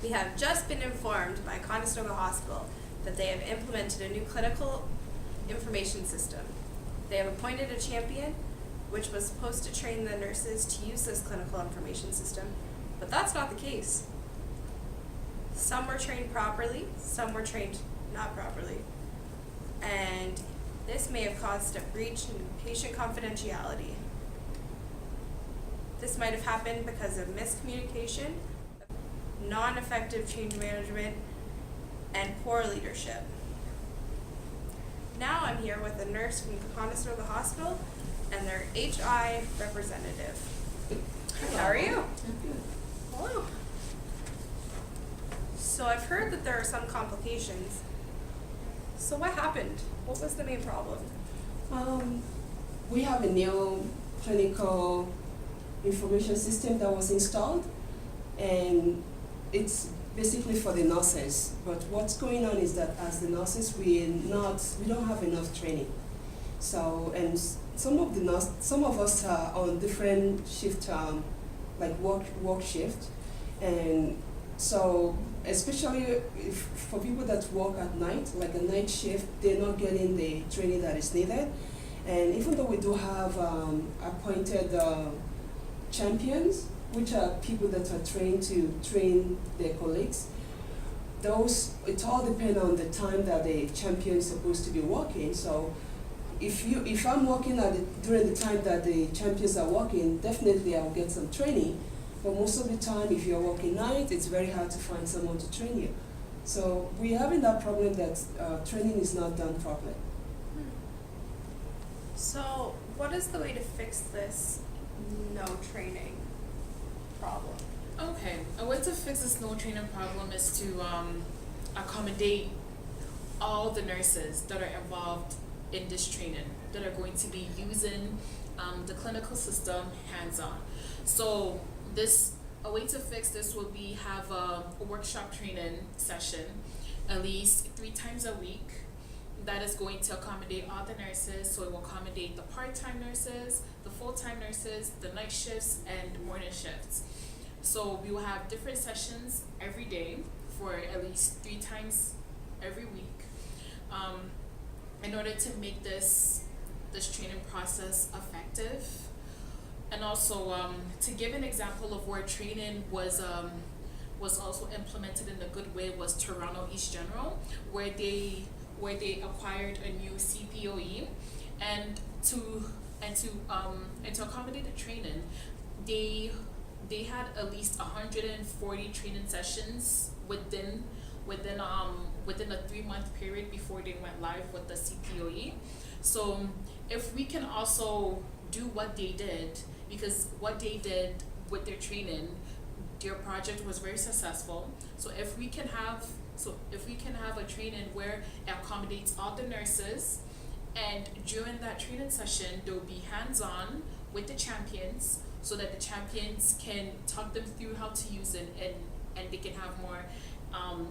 We have just been informed by Conestoga Hospital that they have implemented a new clinical information system. They have appointed a champion, which was supposed to train the nurses to use this clinical information system, but that's not the case. Some were trained properly, some were trained not properly, and this may have caused a breach in patient confidentiality. This might have happened because of miscommunication, non-effective change management, and poor leadership. Now I'm here with a nurse from Conestoga Hospital and their HI representative. How are you? Hello. So I've heard that there are some complications. So what happened? What was the main problem? We have a new clinical information system that was installed, and it's basically for the nurses. But what's going on is that as the nurses, we don't have enough training. So, and some of us are on different shift, like work shift, and so especially if for people that work at night, like a night shift, they're not getting the training that is needed. And even though we do have appointed champions, which are people that are trained to train their colleagues, it all depends on the time that the champion is supposed to be working. So if I'm working during the time that the champions are working, definitely I'll get some training. But most of the time, if you're working night, it's very hard to find someone to train you. So we're having that problem that training is not done properly. So what is the way to fix this no training problem? Okay, a way to fix this no training problem is to accommodate all the nurses that are involved in this training, that are going to be using the clinical system hands-on. So a way to fix this will be have a workshop training session at least 3 times a week that is going to accommodate all the nurses. So it will accommodate the part-time nurses, the full-time nurses, the night shifts, and morning shifts. So we will have different sessions every day for at least 3 times every week in order to make this training process effective. And also, to give an example of where training was also implemented in a good way was Toronto East General, where they acquired a new CPOE, and to accommodate the training, they had at least 140 training sessions within a 3-month period before they went live with the CPOE. So if we can also do what they did, because what they did with their training, their project was very successful. So if we can have a training where it accommodates all the nurses, and during that training session there will be hands-on with the champions, so that the champions can talk them through how to use it, and they can have more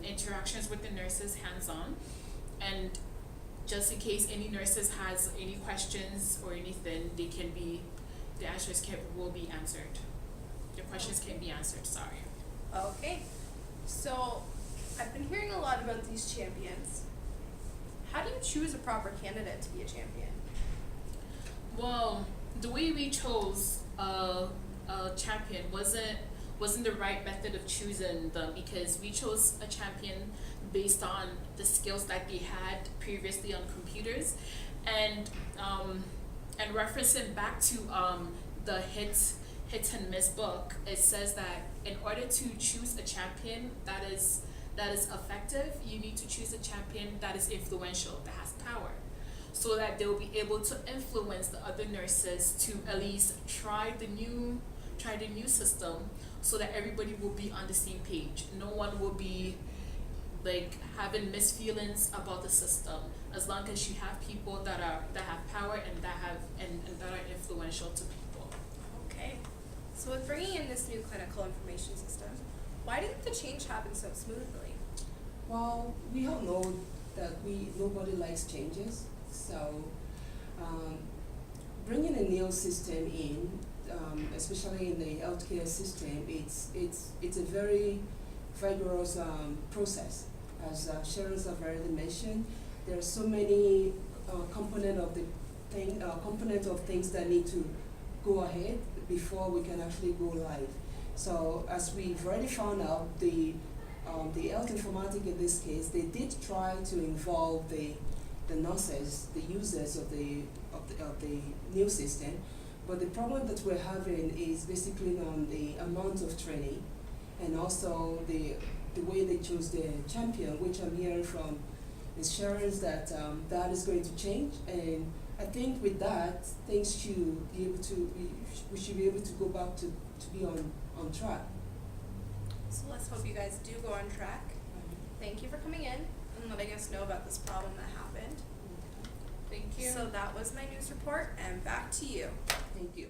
interactions with the nurses hands-on. And just in case any nurses has any questions or anything, the answers will be answered. The questions can be answered, sorry. Okay, so I've been hearing a lot about these champions. How do you choose a proper candidate to be a champion? Well, the way we chose a champion wasn't the right method of choosing them, because we chose a champion based on the skills that they had previously on computers, and referencing back to the hit and miss book, it says that in order to choose a champion that is effective, you need to choose a champion that is influential, that has power, so that they'll be able to influence the other nurses to at least try the new system, so that everybody will be on the same page. No one will be like having mixed feelings about the system, as long as you have people that have power and that are influential to people. Okay, so with bringing in this new clinical information system, why didn't the change happen so smoothly? Well, we all know that nobody likes changes. So bringing a new system in, especially in the healthcare system, it's a very vigorous process. As Sharon's have already mentioned, there are so many component of things that need to go ahead before we can actually go live. So as we've already found out, the health informatics in this case, they did try to involve the nurses, the users of the new system, but the problem that we're having is basically on the amount of training, and also the way they choose the champion, which I'm hearing from Ms. Sharon's that that is going to change, and I think with that, things should be able to, we should be able to go back to be on track. So let's hope you guys do go on track. Thank you for coming in and letting us know about this problem that happened. Thank you. So that was my news report, and back to you. Thank you.